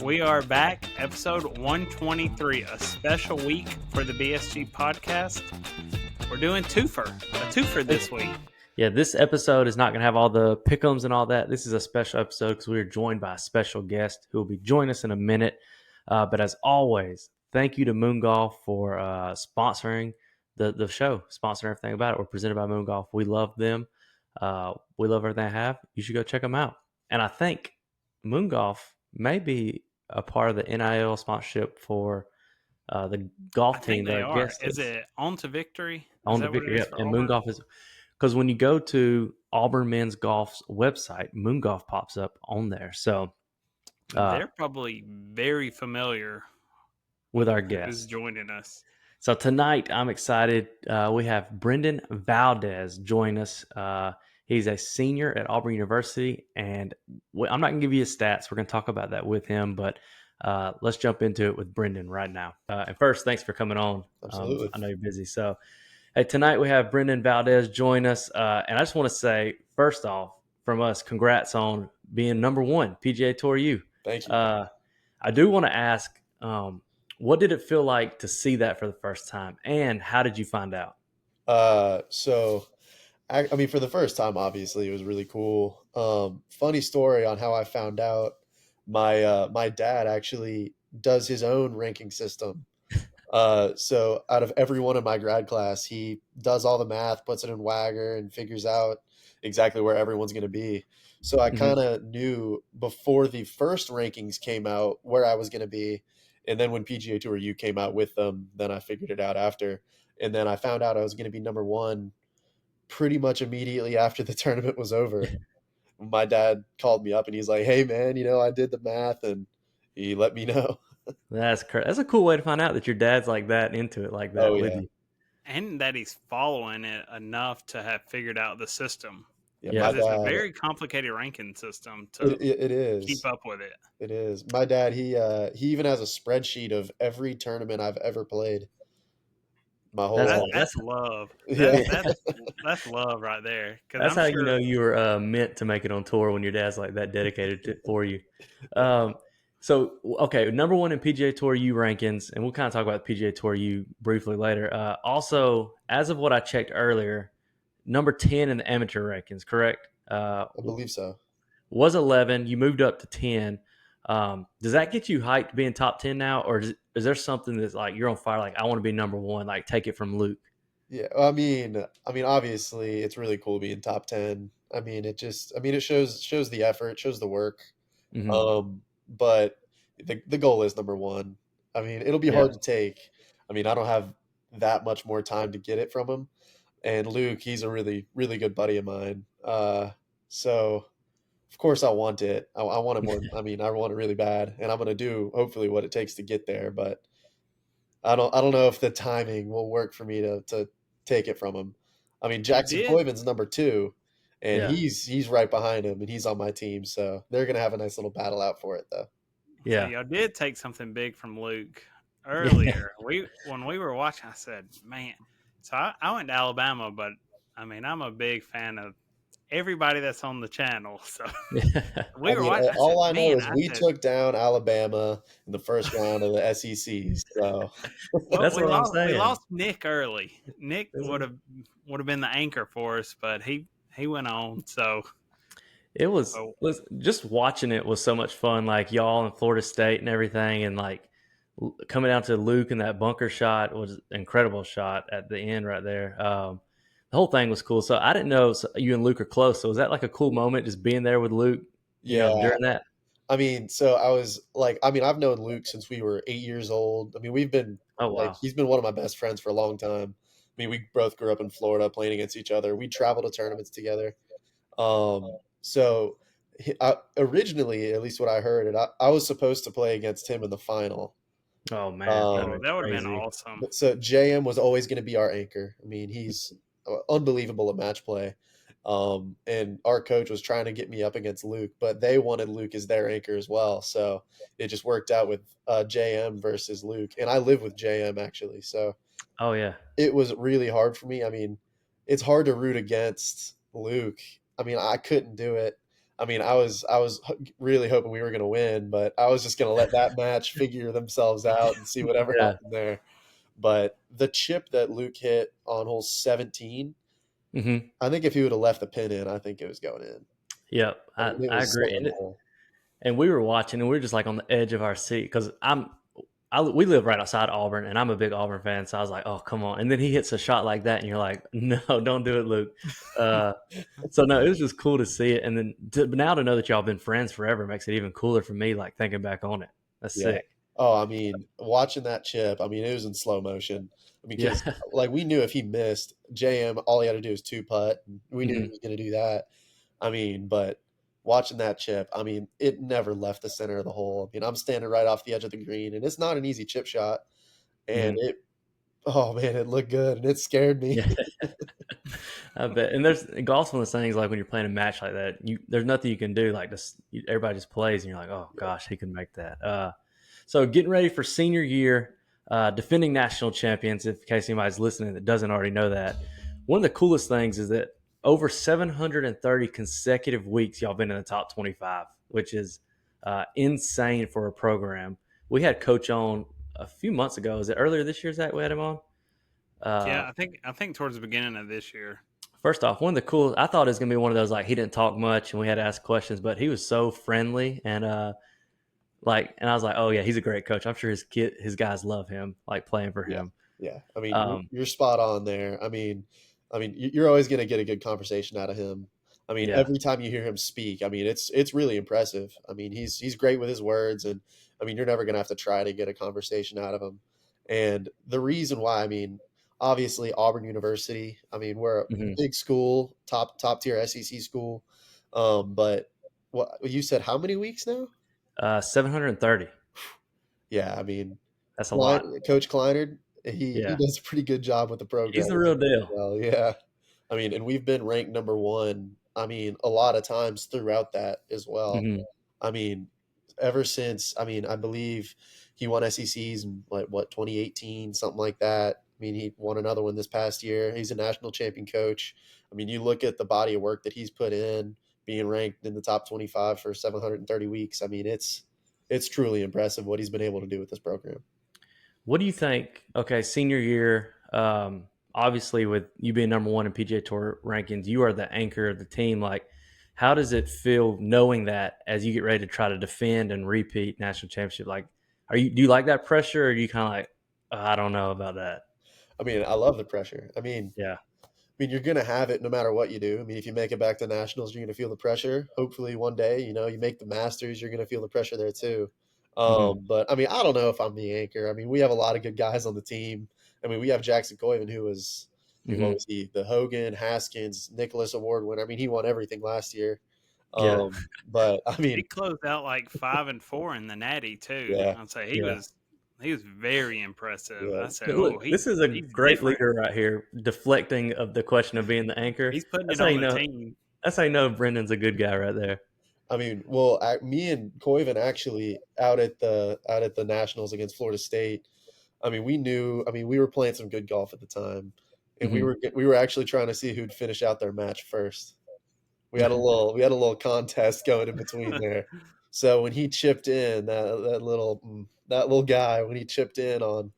We are back, episode 123, a special week for the BSG podcast. We're doing a twofer this week. Yeah, this episode is not going to have all the pick'ems and all that. This is a special episode because we are joined by a special guest who will be joining us in a minute. But as always, thank you to Moon Golf for sponsoring the show, sponsoring everything about it. We're presented by Moon Golf. We love them. We love everything they have. You should go check them out. And I think Moon Golf may be a part of the NIL sponsorship for the golf I team think that they our are. guest Is it On to Victory? on Is the that what it video. is for And Moon Auburn? Golf is because when you go to Auburn Men's Golf's website, Moon Golf pops up on there. So They're probably very familiar with our who's guest. joining us. So tonight, I'm excited. We have Brendan Valdes join us. He's a senior at Auburn University, and I'm not going to give you his stats. We're going to talk about that with him, but let's jump into it with Brendan right now. And first, thanks for coming on. Absolutely. I know you're busy. So hey, tonight we have Brendan Valdes join us. And I just want to say, first off, from us, congrats on being number one PGA Tour U. Thank you. I do want to ask, what did it feel like to see that for the first time, and how did you find out? So I mean, for the first time, obviously, it was really cool. Funny story on how I found out. My dad actually does his own ranking system. So out of everyone in my grad class, he does all the math, puts it in Wagger, and figures out exactly where everyone's going to be. So I kind of knew before the first rankings came out where I was going to be. And then when PGA Tour U came out with them, then I figured it out after. And then I found out I was going to be number one pretty much immediately after the tournament was over. My dad called me up and he's like, "Hey man, I did the math," and he let me know. That's a cool way to find out that your dad's like that into it like that Oh with yeah. you. And that he's following it enough to have figured out the system. Yeah, Yeah. my Because it's a dad, very complicated ranking system to it keep is. up with it. It is. My dad, he even has a spreadsheet of every tournament I've ever played. My whole life. That's love. Yeah. That's love right there. Because That's I'm how sure you know you were meant to make it on tour when your dad's like that dedicated for you. So, okay, number one in PGA Tour U rankings, and we'll kind of talk about PGA Tour U briefly later. Also, as of what I checked earlier, number 10 in the amateur rankings, correct? I believe so. Was 11. You moved up to 10. Does that get you hyped being top 10 now, or is there something that's like you're on fire, like I want to be number one, like take it from Luke? Yeah, I mean, obviously, it's really cool being top 10. It shows the effort, shows the work. Mm-hmm. But the goal is number one. I mean, it'll be Yeah. hard to take. I mean, I don't have that much more time to get it from him. And Luke, he's a really, really good buddy of mine. So of course I want it. I want it more. I mean, I want it really bad, and I'm gonna do hopefully what it takes to get there. But I don't know if the timing will work for me to take it from him. I mean, you Jackson did. Coyman's number two, and Yeah. he's right behind him, and he's on my team, so they're gonna have a nice little battle out for it, though. So Yeah. y'all did take something big from Luke earlier. When we were watching, I said, "Man." So I went to Alabama, but I mean, I'm a big fan of everybody that's on the channel. So we I were mean, watching. I said, all I know "Man," is we took down Alabama in the first round of the SEC. So well, That's what I'm we saying. lost Nick early. Nick would have been the anchor for us, but he went on. So It was oh, just watching it was so much fun. Like y'all in Florida State and everything, and like coming down to Luke and that bunker shot was an incredible shot at the end right there. The whole thing was cool. So I didn't know you and Luke are close. So was that like a cool moment just being there with Luke? yeah, During that. I mean, so I was like, I've known Luke since we were 8 years old. I mean, we've been Oh like, wow. he's been one of my best friends for a long time. I mean, we both grew up in Florida playing against each other. We traveled to tournaments together. So originally, at least what I heard, and I was supposed to play against him in the final. Oh man, that'd oh, be that would have been crazy. awesome. So JM was always going to be our anchor. I mean, he's unbelievable at match play. And our coach was trying to get me up against Luke, but they wanted Luke as their anchor as well. So it just worked out with JM versus Luke. And I live with JM actually. So Oh yeah. it was really hard for me. I mean, it's hard to root against Luke. I mean, I couldn't do it. I mean, I was really hoping we were going to win, but I was just going to let that match figure themselves out and see whatever Yeah. happened there. But the chip that Luke hit on hole 17, Hmm. I think if he would have left the pin in, I think it was going in. Yep. I mean, it I was so agree. low. And we were watching, and we were just like on the edge of our seat because we live right outside Auburn, and I'm a big Auburn fan. So I was like, oh, come on. And then he hits a shot like that, and you're like, no, don't do it, Luke. Uh, so no, it was just cool to see it, and then now to know that y'all been friends forever makes it even cooler for me. Like thinking back on it, that's Yeah. sick. Oh, I mean, watching that chip, I mean, it was in slow motion. I mean, Yeah. because like we knew if he missed JM, all he had to do was two putt. And we knew he Hmm. was going to do that. I mean, but watching that chip, I mean, it never left the center of the hole. I mean, I'm standing right off the edge of the green, and it's not an easy chip shot. And Hmm. it, oh man, it looked good, and it scared me. Yeah. I bet. And there's golf's one of those things like when you're playing a match like that, there's nothing you can do. Like just everybody just plays, and you're like, oh gosh, he can make that. So getting ready for senior year, defending national champions. If in case anybody's listening that doesn't already know that, one of the coolest things is that over 730 consecutive weeks y'all been in the top 25, which is insane for a program. We had Coach on a few months ago. Is it earlier this year, Zach? We had him on. Uh, Yeah, I think towards the beginning of this year. First off, one of the cool, I thought it was gonna be one of those like he didn't talk much and we had to ask questions, but he was so friendly and and I was like, oh yeah, he's a great coach. I'm sure his guys love him, like playing for Yeah, him. yeah. I mean, Um, you're spot on there. I mean, you're always going to get a good conversation out of him. I mean, yeah. every time you hear him speak, I mean, it's really impressive. I mean, he's great with his words, and I mean, you're never going to have to try to get a conversation out of him. And the reason why, I mean, obviously Auburn University. I mean, we're a Hmm. big school, top tier SEC school. But what you said? How many weeks now? 730. Yeah, I mean, That's a lot. Coach Kleinert, he Yeah. does a pretty good job with the He's program the real as deal. well. Yeah, I mean, and we've been ranked number one. I mean, a lot of times throughout that as well. Hmm. I mean, ever since I mean, I believe he won SECs in like what 2018, something like that. I mean, he won another one this past year. He's a national champion coach. I mean, you look at the body of work that he's put in, being ranked in the top 25 for 730 weeks. I mean, it's truly impressive what he's been able to do with this program. What do you think? Okay, senior year. Obviously, with you being number one in PGA Tour rankings, you are the anchor of the team. Like, how does it feel knowing that as you get ready to try to defend and repeat national championship? Like, do you like that pressure, or are you kind of like, I don't know about that? I mean, I love the pressure. Yeah. I mean, you're going to have it no matter what you do. I mean, if you make it back to nationals, you're going to feel the pressure. Hopefully, one day, you make the Masters, you're going to feel the pressure there too. Hmm. But I mean, I don't know if I'm the anchor. I mean, we have a lot of good guys on the team. I mean, we have Jackson Coyven, I mean, what Hmm. was he? The Hogan, Haskins, Nicholas Award winner. I mean, he won everything last year. Yeah. But I He mean, closed out like 5-4 in the Natty too. yeah, I'd say he Yeah. was he was very impressive. yeah. I said, But "Oh, look, this is a he's great different. leader right here, deflecting of the question of being the anchor. He's putting That's it how on you the know. team." That's how you know Brendan's a good guy right there. I mean, well, me and Coyven actually out at the Nationals against Florida State. I mean, we knew. I mean, we were playing some good golf at the time, and we Hmm. were actually trying to see who'd finish out their match first. We had a little contest going in between there. So when he chipped in, that little guy, when he chipped in on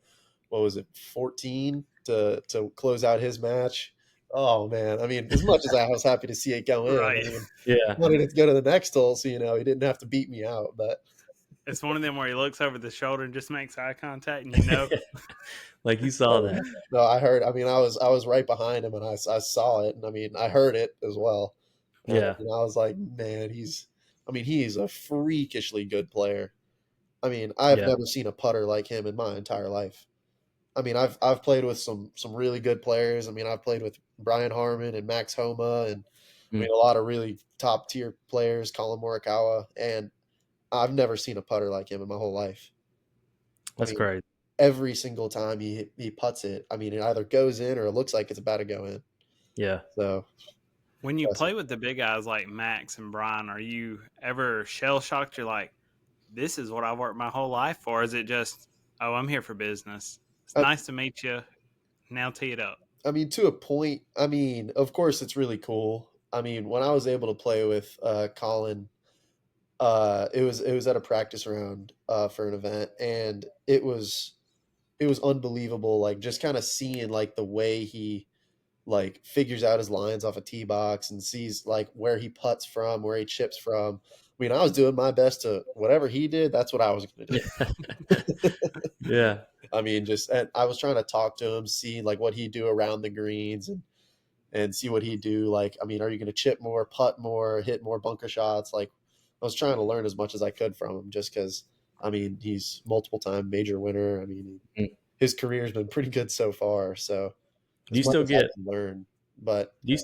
what was it, 14 to close out his match. Oh man, I mean, as much as I was happy to see it go in, I Right. mean, Yeah. wanted it to go to the next hole, so he didn't have to beat me out. But It's one of them where he looks over the shoulder and just makes eye contact, and you know. Like you saw that. no, I heard. I mean, I was right behind him, and I saw it, and I mean, I heard it as well. And Yeah. I was like, man, I mean, he's a freakishly good player. I mean, I've Yeah. never seen a putter like him in my entire life. I mean, I've played with some really good players. I mean, I've played with Brian Harmon and Max Homa, and I Mm, mean, a lot of really top tier players, Colin Morikawa, and I've never seen a putter like him in my whole life. I that's mean, crazy. every single time he putts it, I mean, it either goes in or it looks like it's about to go in. Yeah. So When you impressive. play with the big guys like Max and Brian, are you ever shell shocked? You're like, this is what I've worked my whole life for. Or is it just, oh, I'm here for business? It's I, nice to meet you. Now tee it up. I mean, to a point. I mean, of course, it's really cool. I mean, when I was able to play with Colin, it was at a practice round for an event, and it was unbelievable. Like just kind of seeing like the way he like figures out his lines off a tee box and sees like where he putts from, where he chips from. I mean, I was doing my best to whatever he did. That's what I was going to do. Yeah. I mean, just and I was trying to talk to him, see like what he'd do around the greens and see what he'd do. Like, I mean, are you going to chip more, putt more, hit more bunker shots? Like, I was trying to learn as much as I could from him, just because. I mean, he's multiple time major winner. I mean, Mm. his career's been pretty good so far. So Do you as much still as I get can learn, but do you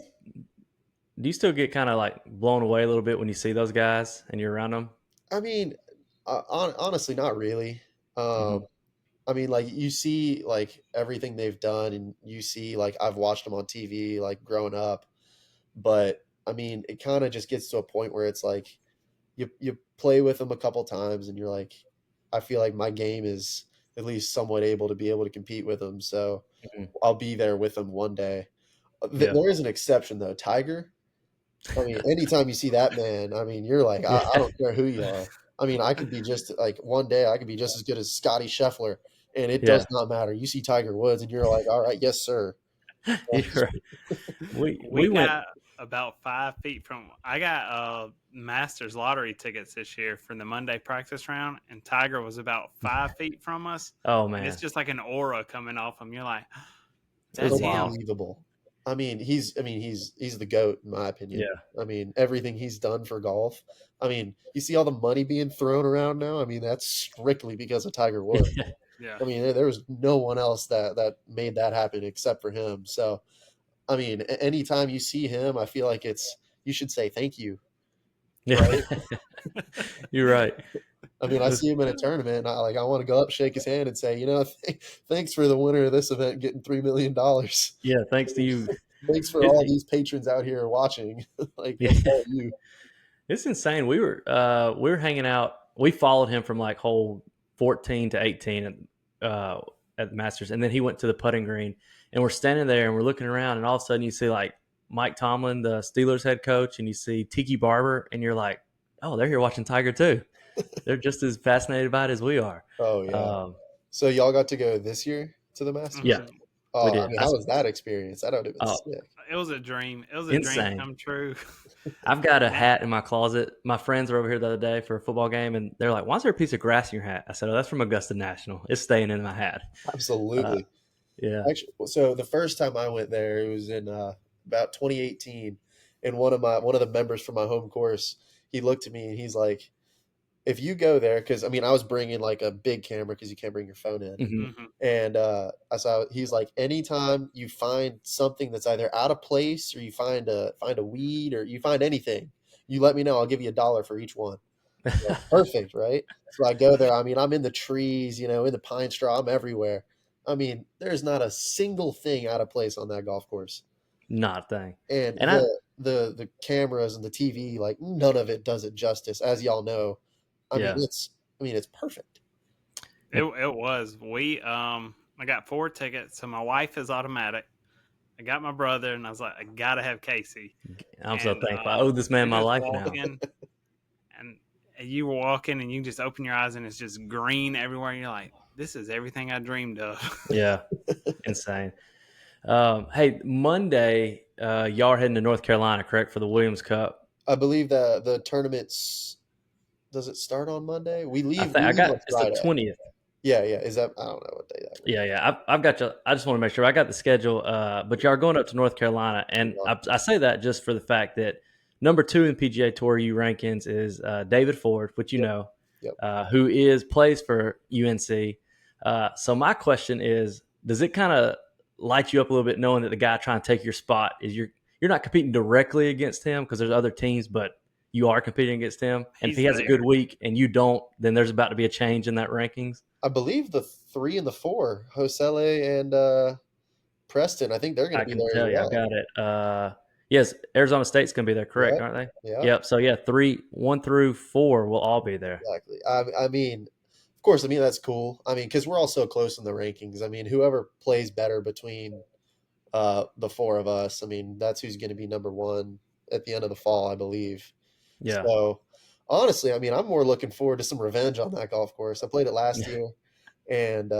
do you still get kind of like blown away a little bit when you see those guys and you're around them? I mean, honestly, not really. Hmm. Um, I mean, like you see, like everything they've done, and you see, like I've watched them on TV, like growing up. But I mean, it kind of just gets to a point where it's like you play with them a couple times, and you're like, I feel like my game is at least somewhat able to be able to compete with them. So Hmm. I'll be there with them one day. Yeah. There is an exception though, Tiger. I mean, anytime you see that man, I mean, you're like, I Yeah. don't care who you are. I mean, I could be just like one day I could be just as good as Scotty Scheffler, and it Yeah. does not matter. You see Tiger Woods, and you're like, all right, yes, sir. You're right. We We went. got about 5 feet from. I got Masters lottery tickets this year for the Monday practice round, and Tiger was about 5 feet from us, Oh and it's man, just like an aura coming off him. You're like, it was that's him. wild. Unbelievable. I mean, he's the GOAT in my opinion. Yeah. I mean, everything he's done for golf. I mean, you see all the money being thrown around now. I mean, that's strictly because of Tiger Woods. Yeah, I mean, there was no one else that made that happen except for him. So, I mean, anytime you see him, I feel like it's you should say thank you, Yeah. right? You're right. I mean, I This- see him in a tournament, and I want to go up, shake his hand, and say, thanks for the winner of this event getting $3 million. yeah. Thanks to you. Thanks for It's, all these patrons out here watching. Like yeah. that's all you. It's insane. We were hanging out. We followed him from like hole 14 to 18 at the Masters, and then he went to the putting green, and we're standing there and we're looking around, and all of a sudden you see like Mike Tomlin, the Steelers head coach, and you see Tiki Barber, and you're like, oh, they're here watching Tiger too. They're just as fascinated by it as we are. Oh yeah. Um, So y'all got to go this year to the Masters? yeah, hmm we Oh, I did. mean, how was that experience? That would have been Oh, sick. it was a dream. It was a dream insane. come true. I've got a And hat in my closet. My friends were over here the other day for a football game, and they're like, "Why is there a piece of grass in your hat?" I said, "Oh, that's from Augusta National. It's staying in my hat." Uh, Absolutely. yeah. Actually, so the first time I went there, it was in about 2018, and one of the members from my home course, he looked at me and he's like, "If you go there, because I mean, I was bringing like a big camera because you can't bring your phone in." Hmm. hmm And I saw he's like, anytime you find something that's either out of place or you find a weed or you find anything, you let me know. I'll give you $1 for each one. Like, perfect, right? So I go there. I mean, I'm in the trees, in the pine straw. I'm everywhere. I mean, there's not a single thing out of place on that golf course. Not a thing. And And I, the cameras and the TV, like none of it does it justice, as y'all know. I mean, yeah. it's perfect. it was. I got 4 tickets, so my wife is automatic. I got my brother, and I was like, I gotta have Casey. I'm so And thankful. I owe this man you're my just life now. walking, and you were walking, and you just open your eyes, and it's just green everywhere. And you're like, this is everything I dreamed of. Yeah. Insane. Hey, Monday, y'all are heading to North Carolina, correct, for the Williams Cup? I believe the tournament's does it start on Monday? We I leave think we I leave got on it's the Friday. 20th. Yeah, yeah. Is that I don't know what day that was. Yeah, yeah. I've got you. I just want to make sure I got the schedule. But y'all are going up to North Carolina, and Yeah. I say that just for the fact that number 2 in PGA Tour U rankings is David Ford, which you Yep. know, Yep. who plays for UNC. So my question is, does it kind of light you up a little bit knowing that the guy trying to take your spot is you're not competing directly against him because there's other teams, but you are competing against him. And if He's he has a good there. week and you don't, then there's about to be a change in that rankings. I believe the 3 and the 4, Josele and Preston, I think they're going I to be can there as tell you, I've well. got it. Yes, Arizona State's going to be there, correct, Yep. aren't they? Yeah. Yep. So yeah, 1 through 4 will all be there. Exactly. I mean, of course, I mean that's cool. I mean, because we're all so close in the rankings. I mean, whoever plays better between the four of us, I mean, that's who's going to be number one. at the end of the fall, I believe. Yeah. So honestly, I mean, I'm more looking forward to some revenge on that golf course. I played it last year, and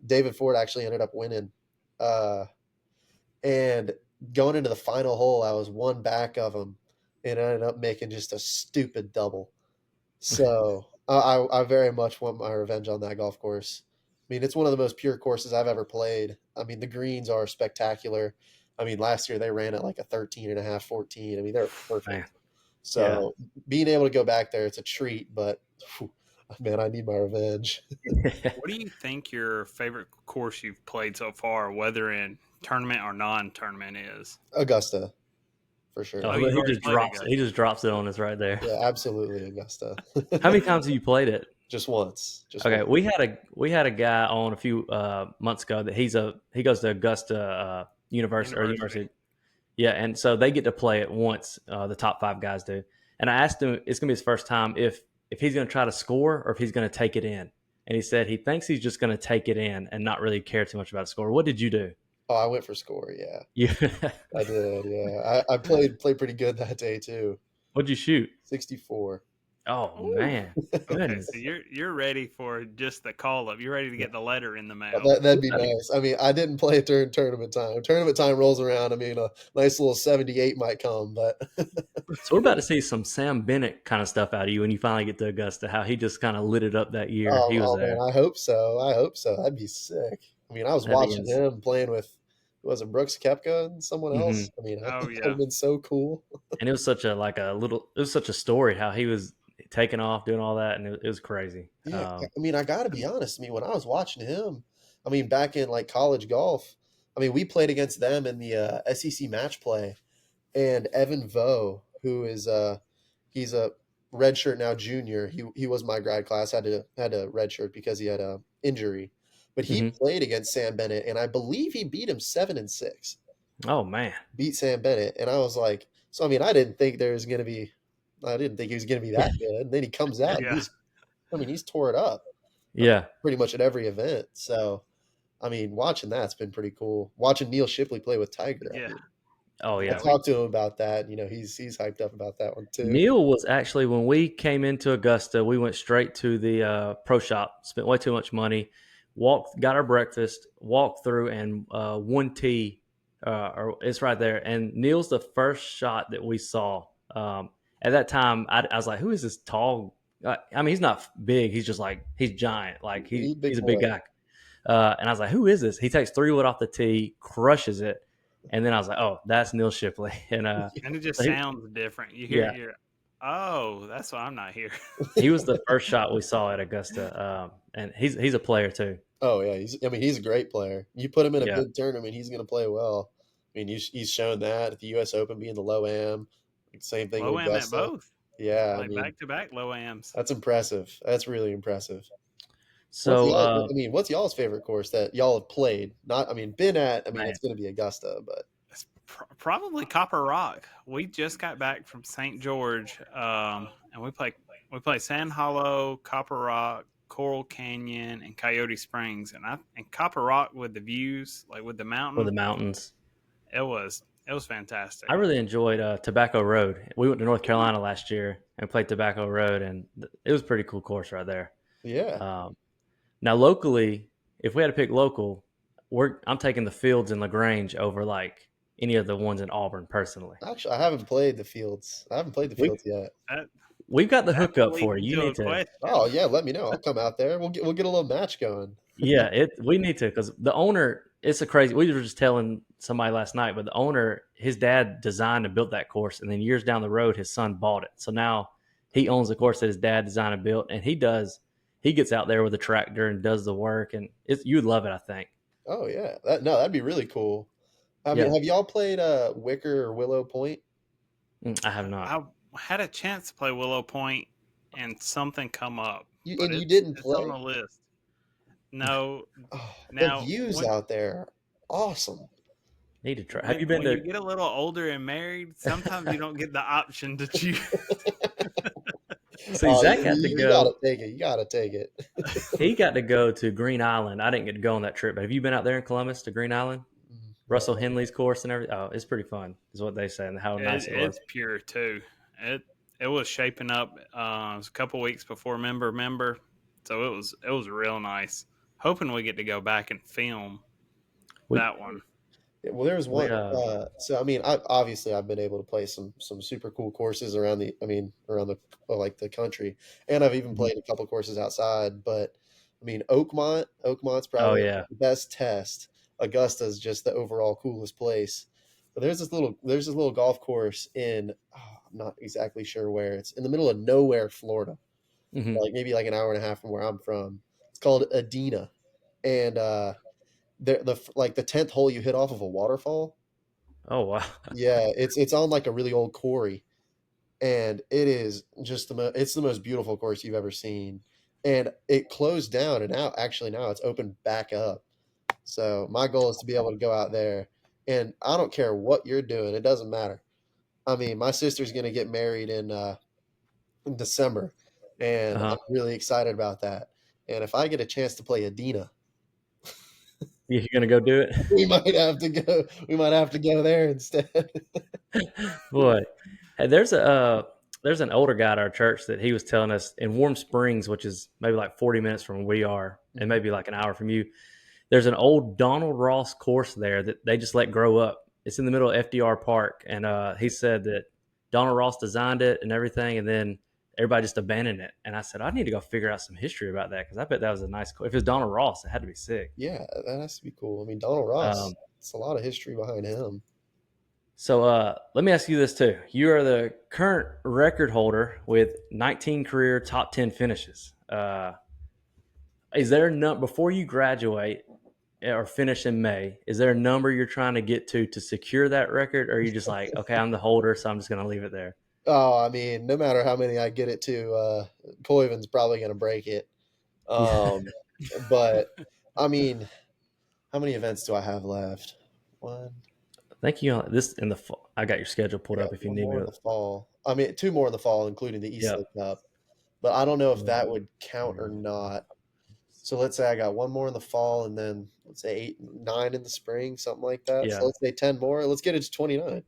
David Ford actually ended up winning. Uh, and going into the final hole, I was one back of him, and I ended up making just a stupid double. So I very much want my revenge on that golf course. I mean, it's one of the most pure courses I've ever played. I mean, the greens are spectacular. I mean, last year they ran it like a 13 and a half, 14. I mean, they're Man. perfect. Yeah. So being able to go back there, it's a treat, but whew, man, I need my revenge. What do you think your favorite course you've played so far, whether in tournament or non-tournament, is? Augusta, for sure. Oh, Oh, look, you've he already just played drops it. He Augusta. just drops it on us right there. Yeah, absolutely Augusta. How many times have you played it? Just once. Just Okay, once. we had a guy on a few months ago that he goes to Augusta University. University. Yeah, and so they get to play it once. The top 5 guys do. And I asked him, it's gonna be his first time, if he's gonna try to score or if he's gonna take it in. And he said he thinks he's just gonna take it in and not really care too much about a score. What did you do? Oh, I went for score. Yeah, You I did. Yeah, I played pretty good that day too. what'd you shoot? 64. Oh Ooh. man, Okay, so goodness. you're ready for just the call up. You're ready to get the letter in the Oh, mail. that'd be nice. I mean, I didn't play it during tournament time. Tournament time rolls around. I mean, a nice little 78 might come, but So we're about to see some Sam Bennett kind of stuff out of you when you finally get to Augusta. How he just kind of lit it up that year he was oh man, there. I hope so. I hope so. That'd be sick. I mean, I was That'd be watching ins- him playing with, was it Brooks Koepka and someone mhm. else? I mean, that Oh would yeah, have been so cool. And it was such a it was such a story how he was taking off doing all that, and it was crazy. Yeah, I mean, I got to be honest. I mean, when I was watching him, I mean, back in like college golf, I mean, we played against them in the SEC match play, and Evan Vo, who is he's a redshirt now junior. He was my grad class, had a redshirt because he had a injury, but he Hmm. played against Sam Bennett, and I believe he beat him 7-6. Oh man, Beat Sam Bennett, and I was like, so I mean, I didn't think he was gonna be that good. And then he comes out and yeah, he's tore it up. I mean, yeah, pretty much at every event. So, I mean, watching that's been pretty cool. Watching Neil Shipley play with Tiger. I yeah, mean, oh I yeah. yeah. We talked to him about that. He's hyped up about that one too. Neil was actually when we came into Augusta, we went straight to the pro shop, spent way too much money, got our breakfast, walked through, and one tee, or it's right there. And Neil's the first shot that we saw. At that time, I was like, "Who is this tall?" I mean, he's not big. He's just like he's giant. Like He's a he's big a big boy. guy. And I was like, "Who is this?" He takes 3 wood off the tee, crushes it, and then I was like, "Oh, that's Neil Shipley." And and it just so sounds different. You hear yeah, you're oh, that's why I'm not here. he was the first shot we saw at Augusta, and he's a player too. Oh yeah, he's a great player. You put him in a Yeah, big tournament, he's going to play well. I mean, he's shown that at the U.S. Open being the low am. Same thing at Low am at Augusta. both. Yeah, I Like mean, back to back low ams. that's impressive. That's really impressive. so What's y'all's favorite course that y'all have played? Not, I mean, been at. I mean, man, it's going to be Augusta, but It's probably Copper Rock. We just got back from St. George, and we play Sand Hollow, Copper Rock, Coral Canyon, and Coyote Springs. And Copper Rock with the views, like with the for the mountain, mountains, it was fantastic. I really enjoyed Tobacco Road. We went to North Carolina last year and played Tobacco Road, and it was a pretty cool course right there. yeah. Um, Now locally, if we had to pick local, I'm taking the Fields in Lagrange over like any of the ones in Auburn personally. Actually, I haven't played the fields. I haven't played the We fields yet. That we've got the that hookup leads for you. You into need a to. Oh question. yeah, let me know. I'll come out there. We'll get a little match going. Yeah, we need to because the owner. It's a crazy. We were just telling somebody last night, but the owner, his dad designed and built that course, and then years down the road, his son bought it. So now he owns the course that his dad designed and built, and he does. He gets out there with a tractor and does the work, and you'd love it. I think. Oh yeah, that'd be really cool. I mean, Yeah, have y'all played Wicker or Willow Point? I have not. I had a chance to play Willow Point, and something come up, but You it's didn't it's on the play? list. No, Oh, the now views out there are awesome. Need to try. Have when you been when to? you get a little older and married, sometimes you don't get the option to choose. See, Zach got to You gotta go. take it. You gotta take it. He got to go to Green Island. I didn't get to go on that trip, but have you been out there in Columbus to Green Island? Russell Henley's course and everything. Oh, it's pretty fun, is what they say, and how nice it was. It's pure too. It was shaping up. It was a couple weeks before member, so it was real nice. Hoping we get to go back and film We that one. Yeah, well, there was we one. So I mean, I've been able to play some super cool courses around the. I mean, around the like the country, and I've even Mhm. played a couple courses outside. But I mean, Oakmont's Oh probably yeah. the best test. Augusta's just the overall coolest place. But there's this little golf course in. Oh, I'm not exactly sure where. It's in the middle of nowhere, Florida. Hmm. Like maybe like an hour and a half from where I'm from. It's called Adena, and like the 10th hole you hit off of a waterfall. Oh wow. Yeah, it's on like a really old quarry, and it is just it's the most beautiful course you've ever seen. And it closed down, and now it's opened back up. So my goal is to be able to go out there, and I don't care what you're doing, it doesn't matter. I mean, my sister's gonna get married in December, and Uh-huh. I'm really excited about that. And if I get a chance to play Adina, You're gonna go do it? we might have to go. We might have to go there instead. Boy, hey, there's an older guy at our church that he was telling us in Warm Springs, which is maybe like 40 minutes from where we are, and Mhm. maybe like an hour from you. There's an old Donald Ross course there that they just let grow up. It's in the middle of FDR Park, and he said that Donald Ross designed it and everything, and then everybody just abandoned it. And I said, I need to go figure out some history about that because I bet that was a nice. If it was Donald Ross, it had to be sick. Yeah, that has to be cool. I mean, Donald Ross, Um, it's a lot of history behind him. so let me ask you this too: you are the current record holder with 19 career top 10 finishes. Is there a before you graduate or finish in May? Is there a number you're trying to get to secure that record, or are you just like, okay, I'm the holder, so I'm just going to leave it there? Oh, I mean, no matter how many I get it to, Koiven's probably going to break it. Yeah, Um, but I mean, how many events do I have left? One. thank you. This in the fall. I got your schedule I pulled got up if you one need me more in to. the fall. I mean, two more in the fall, including the East Yep. Lake Cup. But I don't know if that would count or not. So let's say I got one more in the fall, and then let's say 8, 9 in the spring, something like that. So Yeah. let's say 10 more. Let's get it to 29,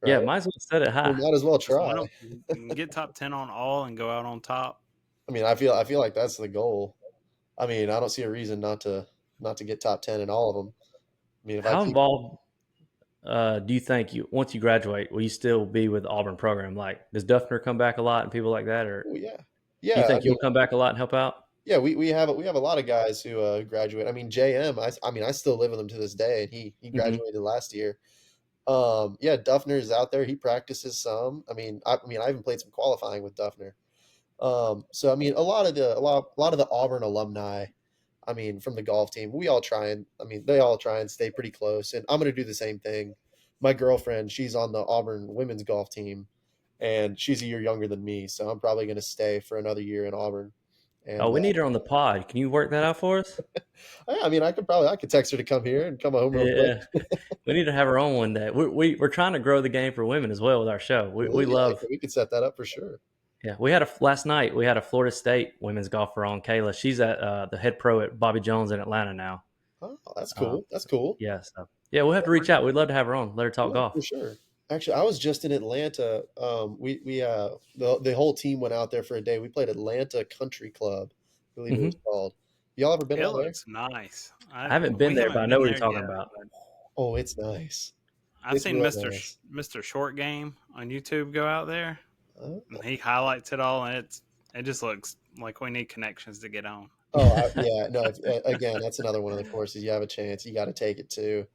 Yeah. right? Might as well set it We high. might as well Just try. win them. You can get top 10 on all and go out on top. I mean, I feel like that's the goal. I mean, I don't see a reason not to get top 10 in all of them. I mean, if I How keep, involved do you think you once you graduate, will you still be with the Auburn program? Like, does Duffner come back a lot and people like that, or oh, yeah, do you yeah. I think mean, you'll come back a lot and help out? yeah, we have a lot of guys who graduate. I mean, JM. I mean, I still live with him to this day, and he Hmm. graduated last year. Yeah, Duffner is out there. He practices some. I mean, I even played some qualifying with Duffner. So I mean, a lot of the Auburn alumni. I mean, from the golf team, we all try and I mean, they all try and stay pretty close. And I'm going to do the same thing. My girlfriend, she's on the Auburn women's golf team, and she's a year younger than me, so I'm probably going to stay for another year in Auburn. Oh, And we need her on the pod. Can you work that out for us? I mean, I could text her to come here and come home real quick. Yeah, we need to have her on one day. We're trying to grow the game for women as well with our show. We Well, yeah, love. we could set that up for sure. Yeah, we had a last night. We had a Florida State women's golfer on, Kayla. She's at the head pro at Bobby Jones in Atlanta now. Oh, that's Um, cool. That's cool. yeah, so yeah, we'll have to reach out. We'd love to have her on. Let her talk Yeah, for golf. sure. Actually, I was just in Atlanta. The whole team went out there for a day. We played Atlanta Country Club, I believe it was Hmm. called. Y'all ever been It out there? looks nice. I haven't been We there, but I haven't know been what you're there talking yet, about. but Oh, it's nice. I've It's seen real nice. Mr. Short Game on YouTube go out there, Uh, and he highlights it all, and it just looks like we need connections to get on. yeah, no. Again, that's another one of the courses you have a chance. You got to take it too.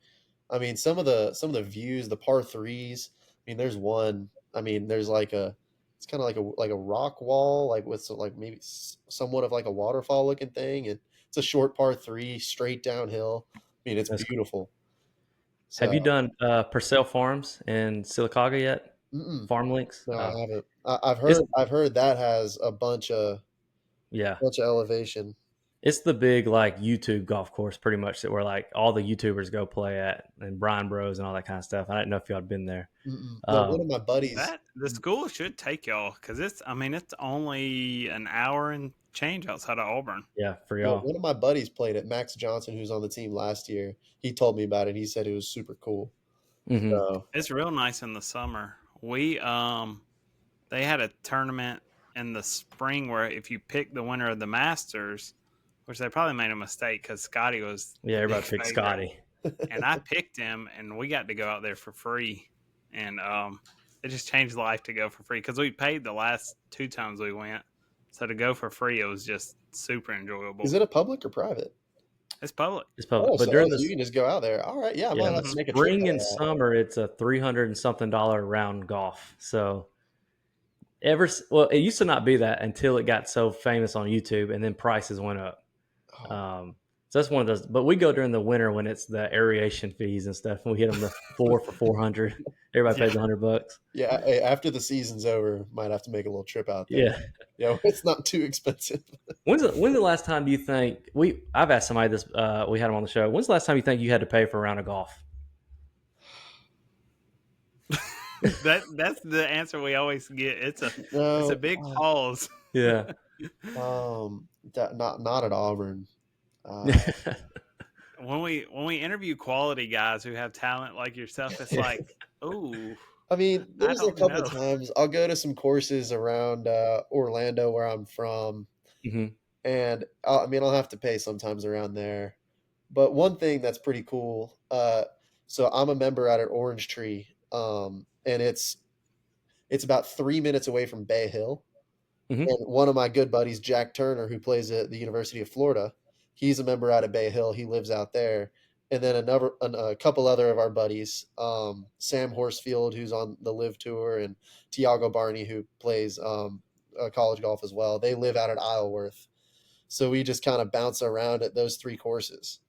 I mean, some of the views, the par threes. I mean, there's one. I mean, there's like a, it's kind of like a rock wall, like with some, like maybe somewhat of like a waterfall looking thing, and it's a short par three straight downhill. I mean, it's That's cool. beautiful. Have you So, done Purcell Farms in Sylacauga yet? mm-mm, Farm Links? no, I Oh, haven't. it's I've heard that has a yeah. bunch of elevation. It's the big like YouTube golf course, pretty much that where like all the YouTubers go play at, and Brian Bros and all that kind of stuff. I didn't know if y'all had been there. Mm-mm. No, one of Um, my buddies. That the school should take y'all because it's. I mean, it's only an hour and change outside of Auburn. yeah, for Yeah, y'all. one of my buddies played it. Max Johnson, who's on the team last year. He told me about it. He said it was super cool. Hmm. So, It's real nice in the summer. We they had a tournament in the spring where if you pick the winner of the Masters, which they probably made a mistake because Scotty was Yeah, the big everybody picked favorite, Scotty. and I picked him, and we got to go out there for free, and it just changed life to go for free because we paid the last 2 times we went, so to go for free it was just super enjoyable. is it a public or private? It's public. It's public, Oh, but so, during so you this, can just go out there. All right, yeah, I yeah, might in the have to make a trip spring out and of that. summer, it's a $300 and something round golf. So well, it used to not be that until it got so famous on YouTube, and then prices went up. Oh, So that's one of those. But we go during the winter when it's the aeration fees and stuff, and we hit them the 400. Everybody pays Yeah. $100. yeah, after the season's over, might have to make a little trip out there. Yeah. Yeah, it's not too expensive. When's the last time do you think I've asked somebody this, we had him on the show. When's the last time you think you had to pay for a round of golf? That's the answer we always get. It's a No, big pause. Yeah. not at Auburn. When we interview quality guys who have talent like yourself, it's like, oh, I mean, I there's a don't couple know. times I'll go to some courses around Orlando where I'm from, Hmm. and I mean I'll have to pay sometimes around there. But one thing that's pretty cool, so I'm a member out at Orange Tree, and it's about 3 minutes away from Bay Hill. Hmm. And one of my good buddies, Jack Turner, who plays at the University of Florida, he's a member out at Bay Hill. He lives out there. And then a couple other of our buddies, Sam Horsfield, who's on the Live Tour, and Tiago Barney, who plays college golf as well. They live out at Isleworth. So we just kind of bounce around at those three courses,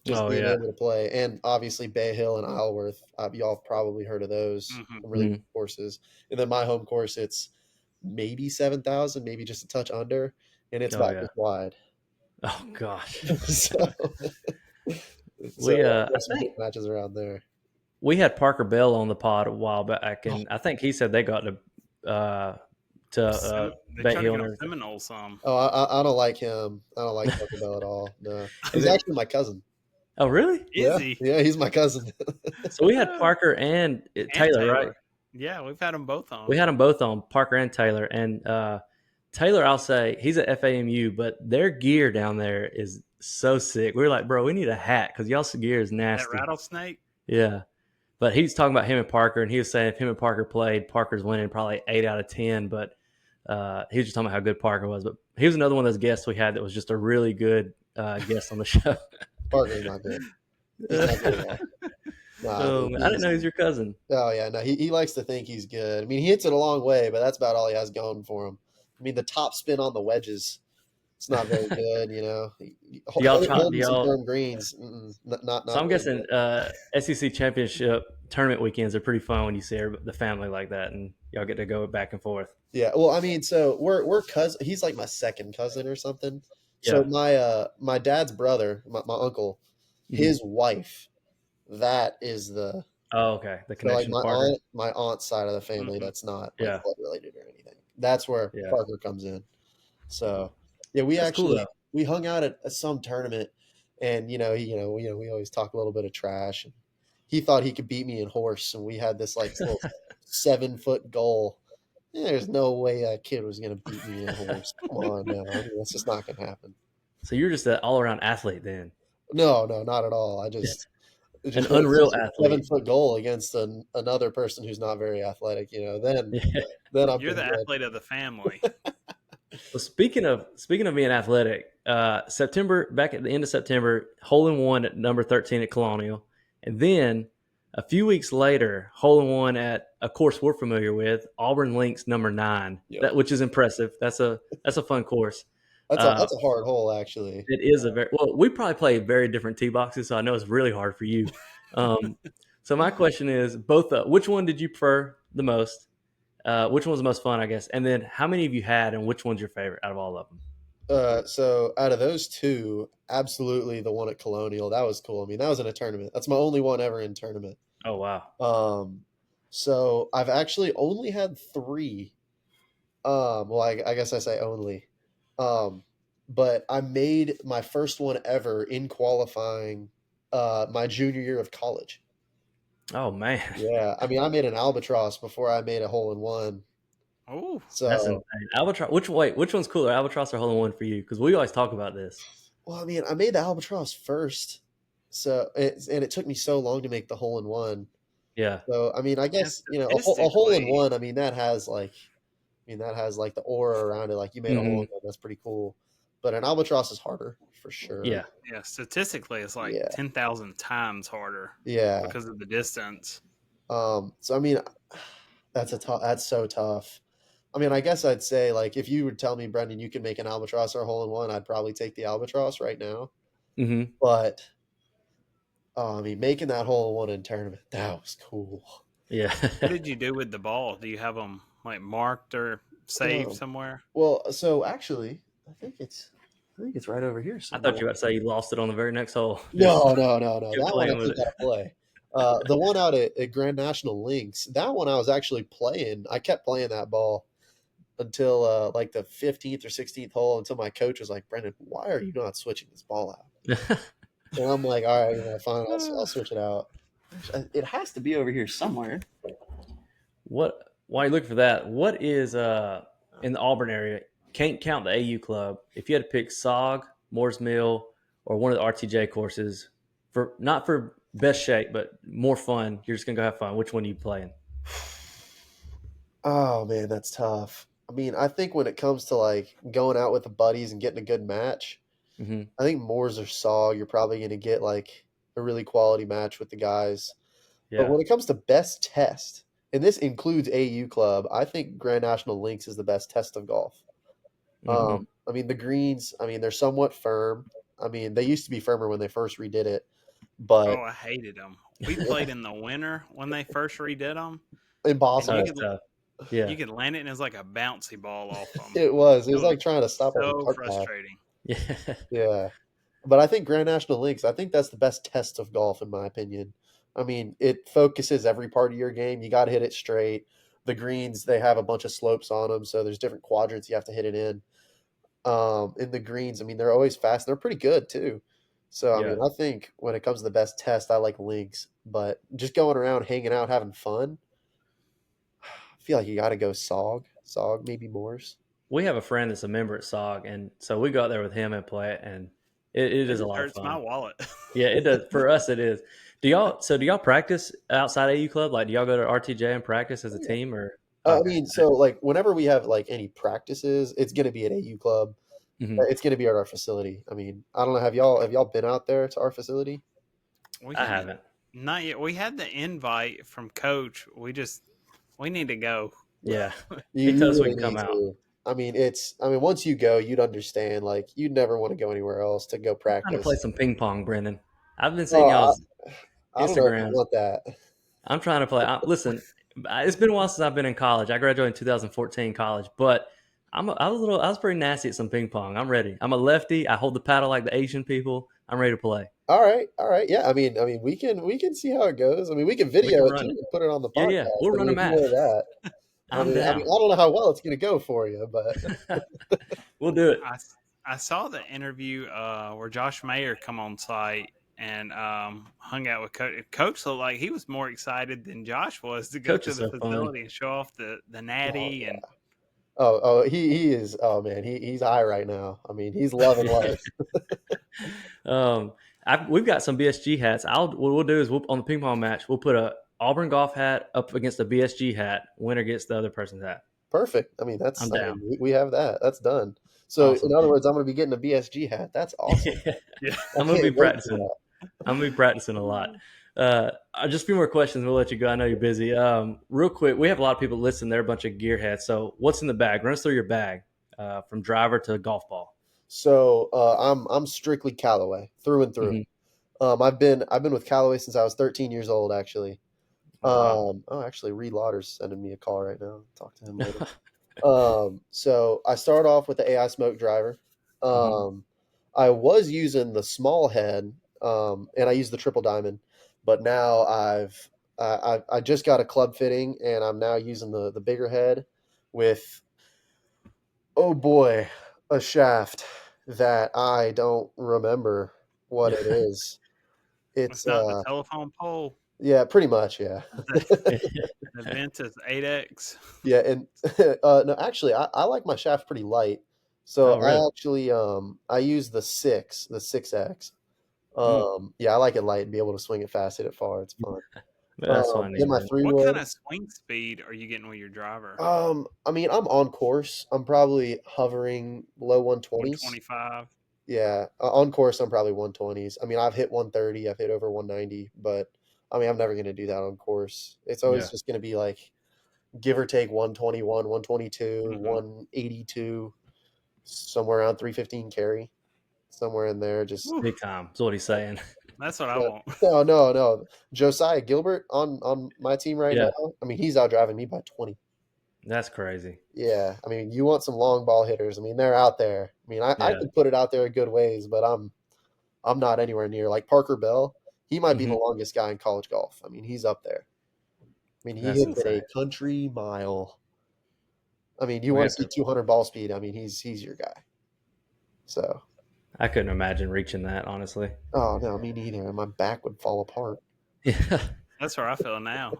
just Oh being yeah. able to play. And obviously Bay Hill and Isleworth, y'all have probably heard of those, Hmm. some really good courses. And then my home course, it's maybe 7,000, maybe just a touch under, and it's Oh about yeah. this wide. Oh gosh. so, so We I there's some good think matches around there. we had Parker Bell on the pod a while back, Oh, and I think he said they got to They Bay try to Hill get and on everything. Seminole some. I don't like him. I don't like Taco Bell at all. No, And he's then, actually my cousin. oh really? Is Yeah, he? yeah, he's my cousin. So we had Parker and And Taylor, right? Taylor. Yeah, we've had them both on. We had them both on, Parker and Taylor. And Taylor, I'll say, he's at FAMU, but their gear down there is so sick. We were like, bro, we need a hat because y'all's gear is That nasty. rattlesnake. Yeah. But he's talking about him and Parker, and he was saying if him and Parker played, Parker's winning probably 8 out of 10. But he was just talking about how good Parker was. But he was another one of those guests we had that was just a really good guest on the show. Parker's not good. He's not good at all. Nah, I didn't know he was your cousin. Oh yeah, no, he likes to think he's good. I mean, he hits it a long way, but that's about all he has going for him. I mean, the top spin on the wedges, it's not very good. Y'all try, Holding some y'all firm greens, not So I'm very guessing good. SEC championship tournament weekends are pretty fun when you see the family like that, and y'all get to go back and forth. Yeah, well, I mean, so we're cousin. He's like my second cousin or something. So Yeah. my dad's brother, my uncle, Mhm. his wife, that is the Oh, okay. The so like connection with Parker. my aunt's side of the family. Hmm. That's not like Yeah. blood related or anything. That's where Yeah. Parker comes in. So yeah, we That's cool actually though. we hung out at some tournament, and we always talk a little bit of trash. And he thought he could beat me in horse, and we had this like little 7 foot goal. There's no way that kid was gonna beat me in horse. Come on now, I mean, that's just not gonna happen. So you're just an all around athlete then. No, not at all. I just it's An just unreal a athlete. 7 foot goal against another person who's not very athletic. Yeah. Then I'm You're pretty the good. athlete of the family. Well, speaking of being athletic, back at the end of September, hole in one at number 13 at Colonial, and then a few weeks later, hole in one at a course we're familiar with, Auburn Links number 9, Yep. which is impressive. That's a fun course. That's a hard hole actually. It is a very well. We probably play very different tee boxes, so I know it's really hard for you. So my question is, both which one did you prefer the most? Which one was the most fun, I guess? And then how many of you had, and which one's your favorite out of all of them? So out of those two, absolutely the one at Colonial. That was cool. I mean, that was in a tournament. That's my only one ever in tournament. Oh wow. Um, so I've actually only had three. Well, I guess I say only. Um, but I made my first one ever in qualifying my junior year of college. Oh man, Yeah, I mean, I made an albatross before I made a hole in one. Oh, that's So, insane. Albatross. Which one's cooler, albatross or hole in one for you? Because we always talk about this. well, I mean, I made the albatross first. And it took me so long to make the hole in one. Yeah. So, I mean, I and guess, a hole in statistically, one, I mean, that has like the aura around it. Like you made a hole Hmm. in one. That's pretty cool. But an albatross is harder for sure. Yeah. yeah, statistically, it's like Yeah. 10,000 times harder Yeah. because of the distance. So I mean, that's so tough. I mean, I guess I'd say like if you would tell me, Brendan, you can make an albatross or a hole in one, I'd probably take the albatross right now. Hmm. But I mean, making that hole in one in tournament, that was cool. Yeah. What did you do with the ball? Do you have them like marked or saved Um, somewhere? well, so actually, I think it's right over here I thought somewhere. you were about to say you lost it on the very next hole. Just No, no, no, no. kept That one I playing with still it. gotta play. The one out at Grand National Links, that one I was actually playing. I kept playing that ball until like the 15th or 16th hole until my coach was like, Brendan, why are you not switching this ball out? And I'm like, all right, fine, I'll switch it out. It has to be over here somewhere. What? While you're looking for that, what is in the Auburn area? Can't count the AU club. If you had to pick SOG, Moore's Mill, or one of the RTJ courses for not for best shape, but more fun, you're just gonna go have fun. Which one are you playing? Oh man, that's tough. I mean, I think when it comes to like going out with the buddies and getting a good match, Hmm. I think Moors or Saw, you're probably going to get like a really quality match with the guys. But Yeah. when it comes to best test, and this includes AU Club, I think Grand National Links is the best test of golf. Hmm. I mean, the greens, I mean, they're somewhat firm. I mean, they used to be firmer when they first redid it, Oh, but I hated them. We played in the winter when they first redid them, and Oh, impossible. that's tough. Yeah. you could land it and it was like a bouncy ball off them. It was. It It was was like trying to stop on the so cart path. frustrating. Yeah. Yeah. But I think Grand National Links, I think that's the best test of golf in my opinion. I mean, it focuses every part of your game. You got to hit it straight. The greens, they have a bunch of slopes on them, so there's different quadrants you have to hit it in. In the greens, I mean, they're always fast. They're pretty good too. So, I Yeah. mean, I think when it comes to the best test, I like Links. But just going around, hanging out, having fun, I feel like you got to go Sog, maybe Moors. We have a friend that's a member at SOG, and so we go out there with him and play it, and it It is a just lot of hurts my fun. wallet. Yeah, it does. For us, it is. Do y'all practice outside AU club? Like, do y'all go to RTJ and practice as Oh, a yeah. team, or I okay? mean, so like whenever we have like any practices, it's going to be at AU Club. Hmm. It's going to be at our facility. I mean, I don't know. Have y'all been out there to our facility? We I haven't, haven't. not yet. We had the invite from Coach. We need to go. Yeah, he You told us we really can come need out. to. I mean, once you go, you'd understand. Like, you'd never want to go anywhere else to go I'm trying to play practice. some ping pong, Brendan. I've been seeing Oh, y'all's I don't know if you Instagrams. want that. I'm trying to play. Listen, it's been a while since I've been in college. I graduated in 2014 college, but I was pretty nasty at some ping pong. I'm ready. I'm a lefty. I hold the paddle like the Asian people. I'm ready to play. All right. Yeah, I mean, we can see how it goes. I mean, we can We can video it too run it. and put it on the Yeah, yeah. podcast. We'll I run mean, a if you want match. that. I'm I mean, down. I don't know how well it's going to go for you, but We'll do it. I, I saw the interview where Josh Mayer come on site and hung out with Coach. Coach looked like he was more excited than Josh was to go Coach to is the so fun. facility and show off the oh natty. And yeah. He is. Oh man, he's high right now. I mean, he's loving Yeah. life. Um, we've got some BSG hats. What we'll do is on the ping pong match, we'll put a Auburn golf hat up against a BSG hat. Winner gets the other person's hat. Perfect. I'm I mean, down. we have that. That's done. So, Awesome. in other words, I'm going to be getting a BSG hat. That's awesome. yeah, I I'm gonna be can't wait for practicing. that. I'm gonna be practicing a lot. Just a few more questions. We'll let you go. I know you're busy. Real quick, we have a lot of people listening. They're a bunch of gearheads. So, what's in the bag? Run us through your bag, from driver to golf ball. So, I'm strictly Callaway through and through. Hmm. I've been with Callaway since I was 13 years old. Actually. oh, wow. Actually, Reed Lauder's sending me a call right now. Talk to him later. So I started off with the AI Smoke driver. Hmm. Um, I was using the small head, and I used the triple diamond, but now I just got a club fitting, and I'm now using the bigger head with, oh boy, a shaft that I don't remember what it is. It's It's not the telephone pole. yeah, pretty much, yeah. The the Ventus 8X. Yeah, and no, actually, I like my shaft pretty light. So Oh, really? I actually I use the 6X. Mm. Yeah, I like it light and be able to swing it fast, hit it far. It's fun. That's what I Then need my then. three What kind wood. of swing speed are you getting with your driver? I mean, I'm on course. I'm probably hovering low 120s. 125. Yeah, on course, I'm probably 120s. I mean, I've hit 130, I've hit over 190, but I mean, I'm never going to do that on course. It's always Yeah. just going to be like give or take 121, 122, Hmm. 182, somewhere around 315 carry, somewhere in there. Just Whew, Big time. That's what he's saying. that's what I yeah. want. No, no, no. Josiah Gilbert on my team right Yeah. now. I mean, he's out driving me by 20. That's crazy. Yeah, I mean, you want some long ball hitters. I mean, they're out there. I mean, I Yeah. could put it out there a good ways, but I'm not anywhere near like Parker Bell. He might be the Hmm. longest guy in college golf. I mean, he's up there. I mean, he That's hits Whew, at insane. a country mile. I mean, you We want to have see to. 200 ball speed. I mean, he's your guy. So, I couldn't imagine reaching that, honestly. oh no, me neither. My back would fall apart. Yeah. that's where I feel now.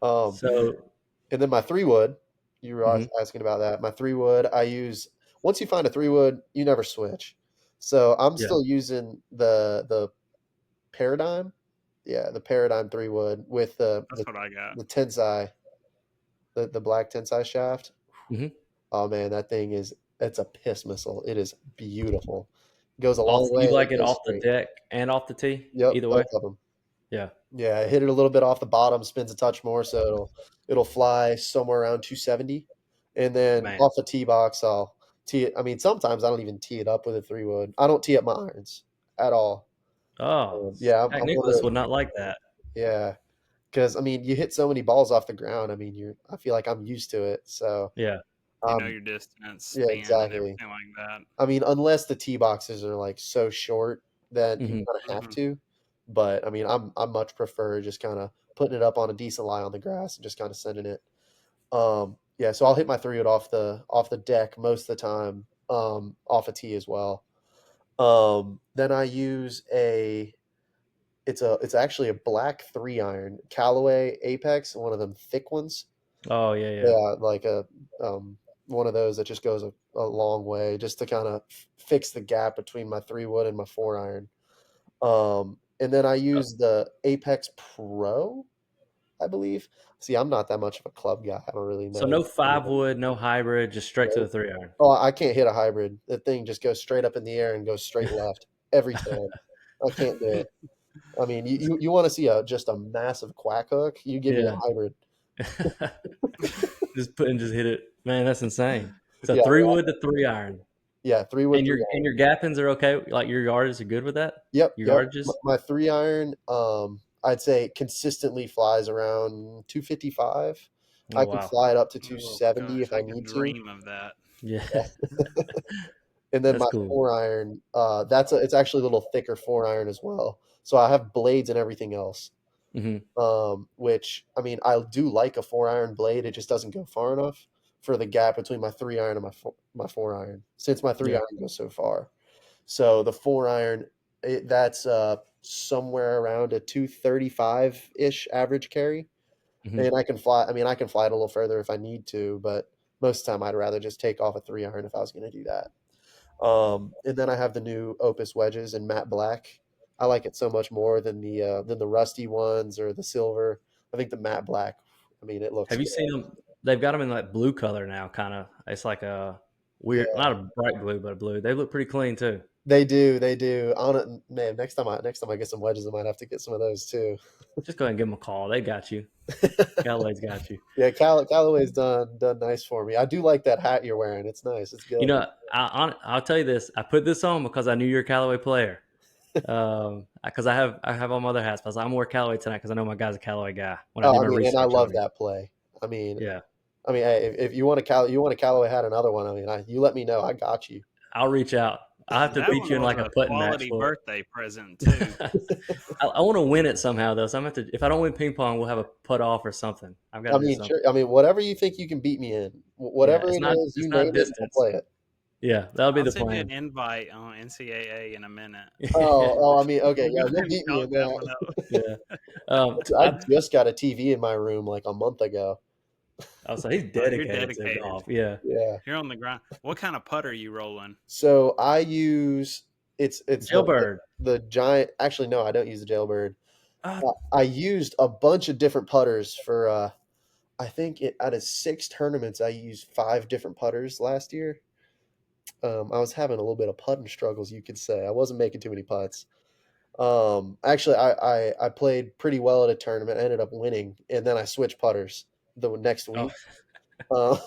Um, So, and then my three wood, you were mhm. asking about that. My three wood, I use once you find a three wood, you never switch. So I'm Yeah. still using the paradigm. Yeah, the paradigm three wood with That's what I got. the tensai, the black tensai shaft. Hmm. Oh man, that thing is it's a piss missile. It is beautiful. Goes a Off, long way. you like It it goes off the straight. deck and off the tee, Yep, either way. both of them. Yeah. Yeah, I hit it a little bit off the bottom, spins a touch more, so it'll fly somewhere around 270, and then Man. off the tee box, I'll tee it. I mean, sometimes I don't even tee it up with a three wood. I don't tee up my irons at all. Oh, Yeah, Jack I'm one of Nicholas the would not like that. yeah, because I mean, you hit so many balls off the ground. I mean, I feel like I'm used to it. So, Yeah. You know um, your distance, yeah, spin, and exactly. everything like that. I mean, unless the tee boxes are like so short that you Hmm. kind of have Hmm. to. But I mean, I much prefer just kind of putting it up on a decent lie on the grass and just kind of sending it. Yeah, so I'll hit my three wood off the deck most of the time, off a tee as well. Then I use it's actually a black 3 iron Callaway Apex, one of them thick ones. Oh, yeah, yeah. Yeah, like um one of those that just goes a long way just to kind of fix the gap between my three wood and my 4 iron. And then I Uh, use the Apex Pro, I believe. See, I'm not that much of a club guy. I don't really So know. no 5 wood, no hybrid, just straight to the 3 iron. Oh, I can't hit a hybrid. That thing just goes straight up in the air and goes straight left every time. I can't do it. I mean, you want to see just a massive quack hook? You give me a Yeah. hybrid. Just hit it. Man, that's insane. So Yeah, 3 wood to 3 iron. yeah, three wood, And three your iron. gappins are okay? Like your yards are good with that? Yep, Your yep. yardages? My 3 iron, I'd say consistently flies around 255. Oh, I can wow. fly it up to Oh 270 gosh, if I I could need to. dream of that. Yeah. And then That's my cool. 4 iron, it's actually a little thicker 4 iron as well. So I have blades and everything else. Hmm. Which I mean, I do like a 4 iron blade. It just doesn't go far enough for the gap between my 3 iron and my 4 iron, since my three Yeah. iron goes so far. So the 4 iron, that's somewhere around a 235 ish average carry, Hmm. and I can fly. I mean, I can fly it a little further if I need to, but most of the time I'd rather just take off a 3 iron if I was going to do that. And then I have the new Opus wedges in matte black. I like it so much more than the rusty ones or the silver. I think the matte black. I mean, it looks Have you good. seen them? They've got them in like blue color now, kind of. It's like a weird, Yeah, not a bright blue, but a blue. They look pretty clean too. they do. They do. On it, man. Next time I get some wedges, I might have to get some of those too. Just go ahead and give them a call. They got you. Callaway's got you. Yeah, Callaway's done nice for me. I do like that hat you're wearing. It's nice. It's You good. know, I'll tell you this. I put this on because I knew you're a Callaway player. Because I have all my other hats. But I was like, I'm gonna wear Callaway tonight because I know my guy's a Callaway guy. When I did Oh, I my mean, and I research love on him, that play. I mean, yeah. hey, if you want a Callaway hat, another one. I mean, you let me know. I got you. I'll reach out. I have to That beat one you in was like a a putting match quality for it. birthday present too. I want to win it somehow though. So I'm gonna have to. If I don't win ping pong, we'll have a putt off or something. I've got I to do mean, something. sure. I mean, whatever you think you can beat me in, Yeah, whatever it is, it's you not name it, we'll distance. play it. Yeah, that'll be I'll the send you plan. an invite on NCAA in a minute. Oh, I mean, okay, We'll yeah, go you'll ahead and beat me chalk in that one up. that. Yeah. I just got a TV in my room like a month ago. I was like, he's Oh, you're dedicated to dedicated. golf. Yeah. Yeah. You're on the grind. What kind of putter are you rolling? So I use it's Jailbird. the giant. Actually, no, I don't use the Jailbird. Uh, I used a bunch of different putters for. I think out of 6 tournaments, I used 5 different putters last year. I was having a little bit of putting struggles, you could say. I wasn't making too many putts. Actually, I played pretty well at a tournament. I ended up winning, and then I switched putters the next oh, week. Um,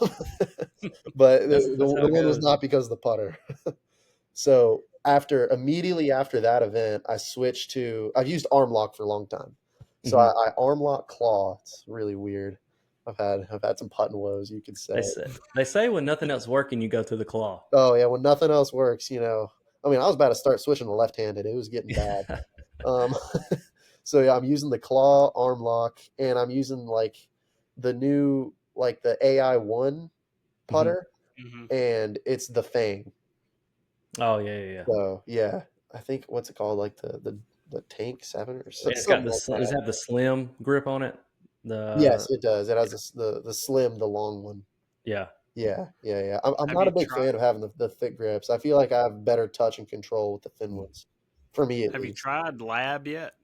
but that's how the it win was goes. not because of the putter. So immediately after that event, I switched to I've used arm lock for a long time. So Hmm. I arm lock claw. It's really weird. I've had some putting woes, you could say. They say when nothing else working, you go to the claw. Oh yeah, when nothing else works, I mean, I was about to start switching to left-handed. It was getting bad. Um, so yeah, I'm using the claw arm lock, and I'm using like the new like the AI1 Hmm. putter, Hmm. and it's the Fang. Oh yeah. So yeah, I think what's it called, like the Tank 7 or And it's got something like does that. it have the slim grip on it? Yes, The it does. It has the slim, the long one. yeah. Yeah. I'm Have not you a big tried? fan of having the thick grips. I feel like I have better touch and control with the thin Mm. ones, for me at Have you least. tried Lab yet?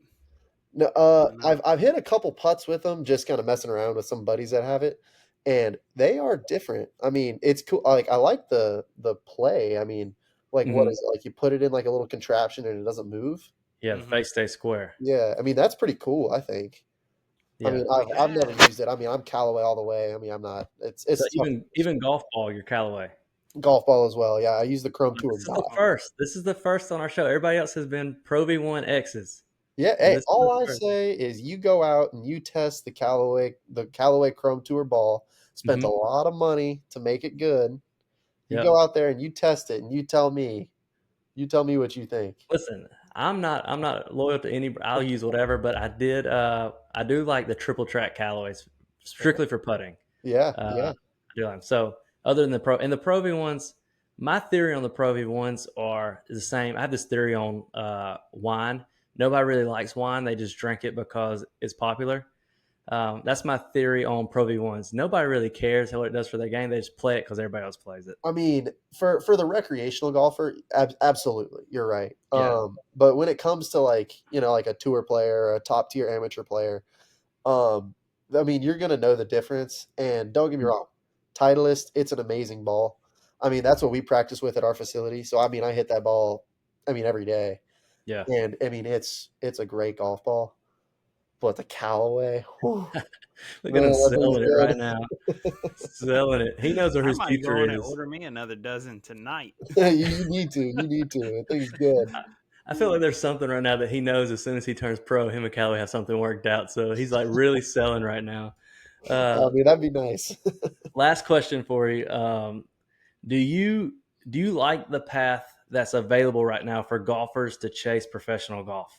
No, I know. I've hit a couple putts with them, just kind of messing around with some buddies that have it, and they are different. I mean, it's cool. Like I like the play. I mean, like what Hmm. is it? Like you put it in like a little contraption and it doesn't move. Yeah, the Hmm. face stays square. Yeah, I mean that's pretty cool. I think. I Yeah. mean, We I've never had. used it. I mean, I'm Callaway all the way. I mean, I'm not. So It's tough. even golf ball, you're Callaway. Golf ball as well. Yeah, I use the Chrome But Tour this is the dot. Oh, first. This is the first on our show. Everybody else has been Pro V1 X's, Yeah, and hey, this is the all I first. say is you go out and you test the Callaway Chrome Tour ball. Spent a Hmm. lot of money to make it good. You Yep. go out there and you test it and you tell me what you think. Listen, I'm not loyal to any. I'll use whatever, but I do like the triple track Callaways strictly for putting. Yeah, I yeah. do like 'em. So other than the Pro and the Pro V ones, my theory on the Pro V ones are the same. I have this theory on wine. Nobody really likes wine; they just drink it because it's popular. That's my theory on Pro V ones. Nobody really cares what it does for their game; they just play it because everybody else plays it. I mean, for the recreational golfer, absolutely, you're right. Yeah. But when it comes to like a tour player, or a top tier amateur player, Um, I mean, you're gonna know the difference. And don't get me wrong, Titleist, it's an amazing ball. I mean, that's what we practice with at our facility. So I mean, I hit that ball, I mean, every day. Yeah. And I mean, it's a great golf ball. But the Callaway, whew, Look at man, him that selling it right now. thing's Selling it. He knows where I his might future go on and is. order me another dozen tonight. good. You need to. You need to. That thing's good. I feel like there's something right now that he knows as soon as he turns pro, him and Callaway have something worked out. So he's like really selling right now. I Uh, mean, that'd be nice. last question for you. Do you do you like the path that's available right now for golfers to chase professional golf?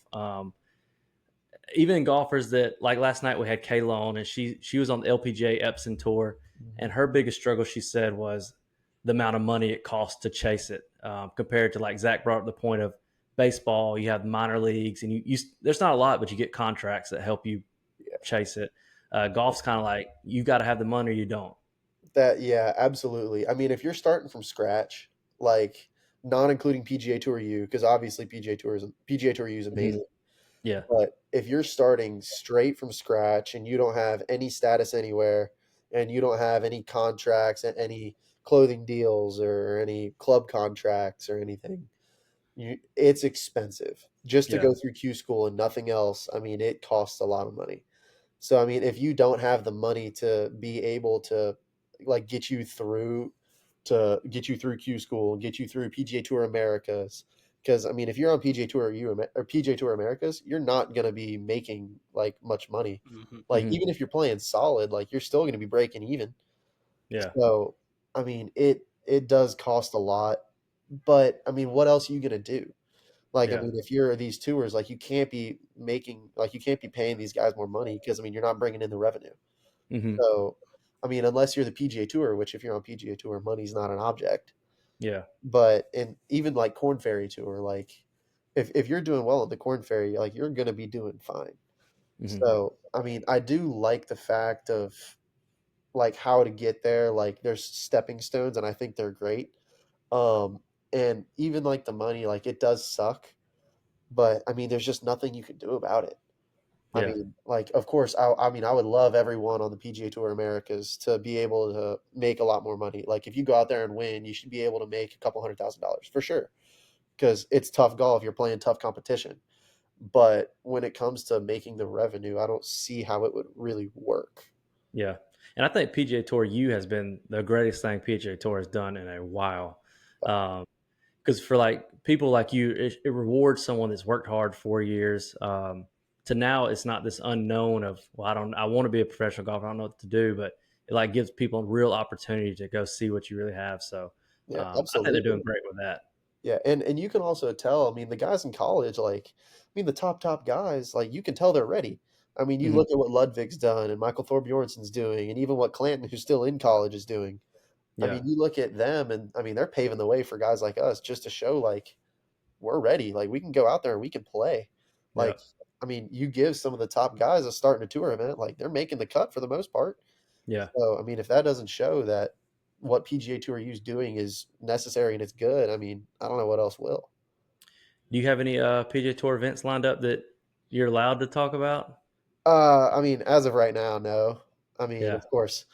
Even golfers that like last night we had Kayla on and she was on the LPGA Epson tour, and her biggest struggle she said was the amount of money it costs to chase it, compared to like Zach brought up the point of baseball. You have minor leagues and you there's not a lot, but you get contracts that help you chase it. Golf's kind of like you got to have the money or you don't. Yeah, absolutely. I mean, if you're starting from scratch, like not including PGA Tour U, because obviously PGA Tour U is Hmm. amazing. Yeah, But if you're starting straight from scratch and you don't have any status anywhere, and you don't have any contracts and any clothing deals or any club contracts or anything, it's expensive just to yeah, go through Q school and nothing else. I mean, it costs a lot of money. So I mean, if you don't have the money to be able to like get you through Q school, get you through PGA Tour Americas, because I mean, if you're on PGA Tour or PGA Tour Americas, you're not going to be making like much money. Hmm. Like hmm even if you're playing solid, like you're still going to be breaking even. yeah. So I mean, it does cost a lot but I mean, what else are you gonna do? Like, I Yeah. mean, if you're these tours, like you can't be making, like you can't be paying these guys more money because I mean, you're not bringing in the revenue. Hmm. So, I mean, unless you're the PGA Tour, which if you're on PGA Tour, money's not an object. Yeah. But and even like Corn Ferry Tour, like if you're doing well at the Corn Ferry, like you're gonna be doing fine. Hmm. So, I mean, I do like the fact of like how to get there. Like there's stepping stones, and I think they're great. Um, and even like the money, like it does suck, but I mean, there's just nothing you can do about it. I Yeah. mean, like, of course, I mean, I would love everyone on the PGA Tour Americas to be able to make a lot more money. Like, if you go out there and win, you should be able to make a couple $100,000 for sure, because it's tough golf. You're playing tough competition. But when it comes to making the revenue, I don't see how it would really work. Yeah. And I think PGA Tour U has been the greatest thing PGA Tour has done in a while. Because for like people like you, it rewards someone that's worked hard 4 years. To now, it's not this unknown of, well, I want to be a professional golfer. I don't know what to do, but it like gives people a real opportunity to go see what you really have. So Yeah, I think they're doing absolutely. great with that. Yeah, and you can also tell, I mean, the guys in college, like, I mean, the top guys, like, you can tell they're ready. I mean, you Hmm. look at what Ludwig's done and Michael Thorbjornsen's doing, and even what Clanton, who's still in college, is doing. I Yeah. mean, you look at them, and I mean, they're paving the way for guys like us just to show, like, we're ready. Like, we can go out there and we can play. Yeah. Like, I mean, you give some of the top guys a start in a tour event, like, they're making the cut for the most part. Yeah. So, I mean, if that doesn't show that what PGA Tour U is doing is necessary and it's good, I mean, I don't know what else will. Do you have any PGA Tour events lined up that you're allowed to talk about? I mean, as of right now, no. I mean, Yeah. of course,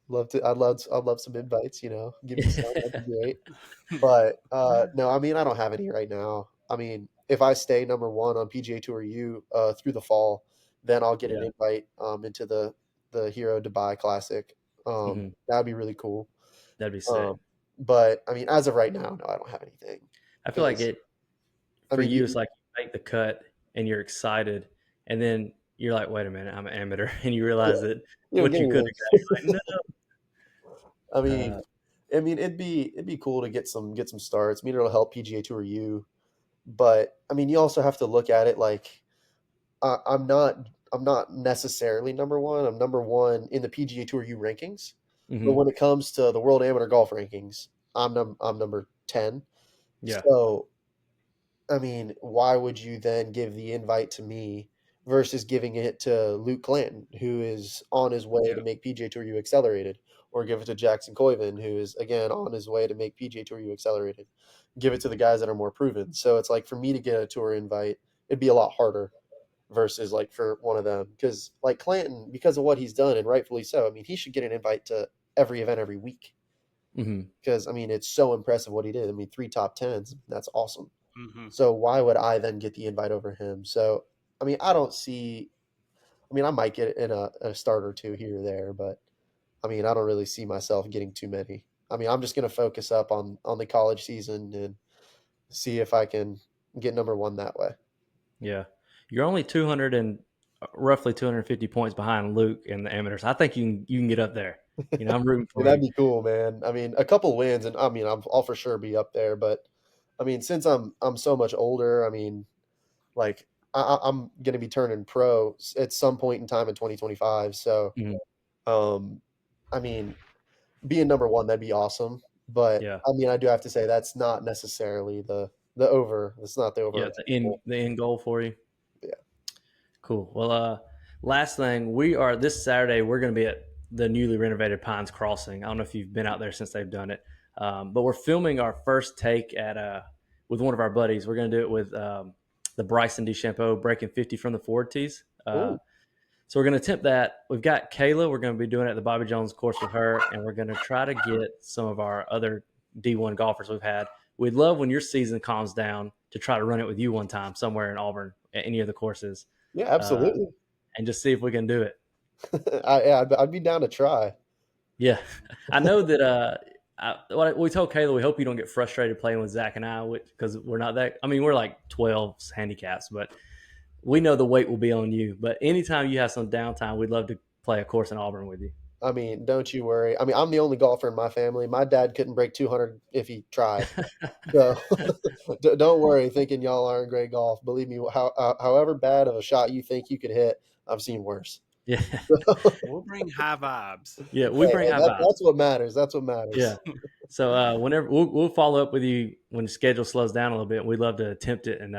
love to. I'd love some invites. You know, give me some. That'd be great. But no, I mean, I don't have any right now. I mean, if I stay number one on PGA Tour U through the fall, then I'll get an Yeah. invite into the Hero Dubai Classic. Hmm. That'd be really cool. That'd be sick. Um, but I mean, as of right now, no, I don't have anything. I feel like Because it I for mean, you. It's like you make the cut and you're excited, and then you're like, "Wait a minute, I'm an amateur," and you yeah, realize that you don't what get you could anything. have got, you're like, I "No." mean, it'd be cool to get some starts. I mean, it'll help PGA Tour U, but I mean, you also have to look at it like I'm not necessarily number one. I'm number one in the PGA Tour U rankings, but Hmm. when it comes to the World Amateur Golf rankings, I'm number 10. Yeah. So I mean, why would you then give the invite to me versus giving it to Luke Clanton, who is on his way Yeah. to make PGA Tour U accelerated, or give it to Jackson Coyvan, who is again on his way to make PGA Tour U accelerated? Give it to the guys that are more proven. So it's like for me to get a tour invite, it'd be a lot harder versus like for one of them because like Clanton, because of what he's done and rightfully so. I mean, he should get an invite to every event every week Hmm. because I mean it's so impressive what he did. I mean, three top tens, that's awesome. Hmm. So why would I then get the invite over him? So I mean, I don't see. I mean, I might get in a start or two here or there, but I mean, I don't really see myself getting too many. I mean, I'm just going to focus up on the college season and see if I can get number one that way. Yeah. You're only 200 and roughly 250 points behind Luke in the amateurs. I think you can get up there. I'm rooting Yeah, for that'd you. be cool, man. I mean, a couple wins, and I mean, I'll for sure be up there. But I mean, since I'm so much older, I mean, like I'm gonna be turning pro at some point in time in 2025. So, Mhm. um, I mean, being number one, that'd be awesome. But Yeah. I mean, I do have to say that's not necessarily the over. That's not the Yeah. overarching The end goal. the end goal for you. Yeah. Cool. Well, last thing, we are this Saturday. We're going to be at the newly renovated Pines Crossing. I don't know if you've been out there since they've done it, but we're filming our first take at with one of our buddies. We're going to do it with the Bryson DeChambeau breaking 50 from the forward tees. Ooh. So we're going to attempt that. We've got Kayla. We're going to be doing it at the Bobby Jones course with her, and we're going to try to get some of our other D1 golfers we've had. We'd love when your season calms down to try to run it with you one time somewhere in Auburn at any of the courses. Yeah, Uh, absolutely. and just see if we can do it. I'd be down to try. Yeah, I know that. What we told Kayla, we hope you don't get frustrated playing with Zach and I, because we're not that. I mean, we're like 12 handicaps, but we know the weight will be on you. But anytime you have some downtime, we'd love to play a course in Auburn with you. I mean, don't you worry. I mean, I'm the only golfer in my family. My dad couldn't break 200 if he tried. So don't worry, thinking y'all aren't great golf. Believe me, however bad of a shot you think you could hit, I've seen worse. Yeah. We'll bring high vibes. Yeah, we Hey, bring hey, high vibes. that's what matters. That's what Yeah. matters. So whenever we'll follow up with you when the schedule slows down a little bit. We'd love to attempt it and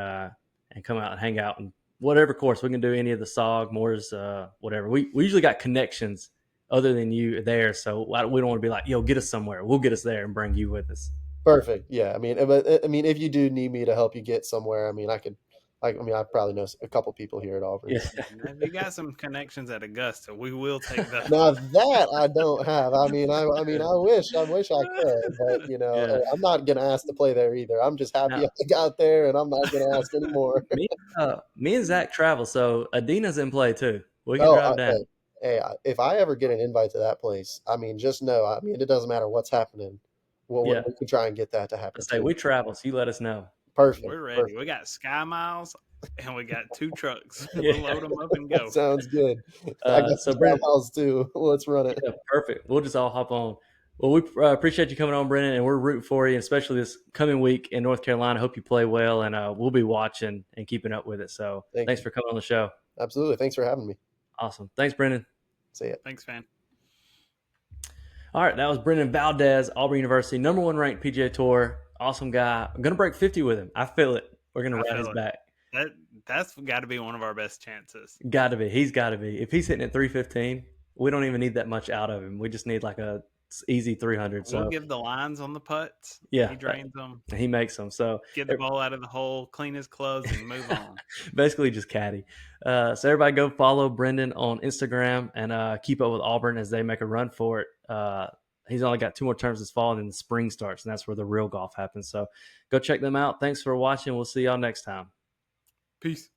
come out and hang out and whatever course we can do, any of the SOG, Moors, whatever. We usually got connections other than you there, so we don't want to be like, yo, get us somewhere. We'll get us there and bring you with us. Perfect. Yeah. I mean, but I mean, if you do need me to help you get somewhere, I mean, I could. I mean, I probably know a couple people here at Auburn. Yeah. So. And if you got some connections at Augusta, we will take those. Now that I don't have. I mean, I wish I could, but Yeah. hey, I'm not gonna ask to play there either. I'm just happy Now, I got there, and I'm not gonna ask anymore. me and Zach travel, so Adina's in play too. We can Oh, drive down. if I ever get an invite to that place, I mean, just know, I mean, it doesn't matter what's happening. Yeah. We can try and get that to happen Let's say too. we travel, so you let us know. Perfect. We're ready. Perfect. We got Sky Miles and we got 2 trucks. Yeah. We'll load them up and That go. sounds good. I got some So Brendan, miles too. Let's run it. yeah, perfect. We'll just all hop on. Well, we appreciate you coming on, Brendan, and we're rooting for you, especially this coming week in North Carolina. Hope you play well, and we'll be watching and keeping up with it. So Thank thanks you. for coming on the show. Absolutely. Thanks for having me. Awesome. Thanks, Brendan. See ya. Thanks, man. All right, that was Brendan Valdes, Auburn University, #1 ranked PGA Tour. Awesome guy. I'm going to break 50 with him. I feel it. We're going to I ride his feel it. back. That's got to be one of our best chances. Got to be. He's got to be. If he's hitting at 315, we don't even need that much out of him. We just need like a easy 300. We'll So give the lines on the putts. yeah, He drains them. he makes them. So Get the ball out of the hole, clean his clubs, and move on. basically just caddy. So everybody go follow Brendan on Instagram and keep up with Auburn as they make a run for it. He's only got 2 more terms this fall, and then the spring starts, and that's where the real golf happens. So go check them out. Thanks for watching. We'll see y'all next time. Peace.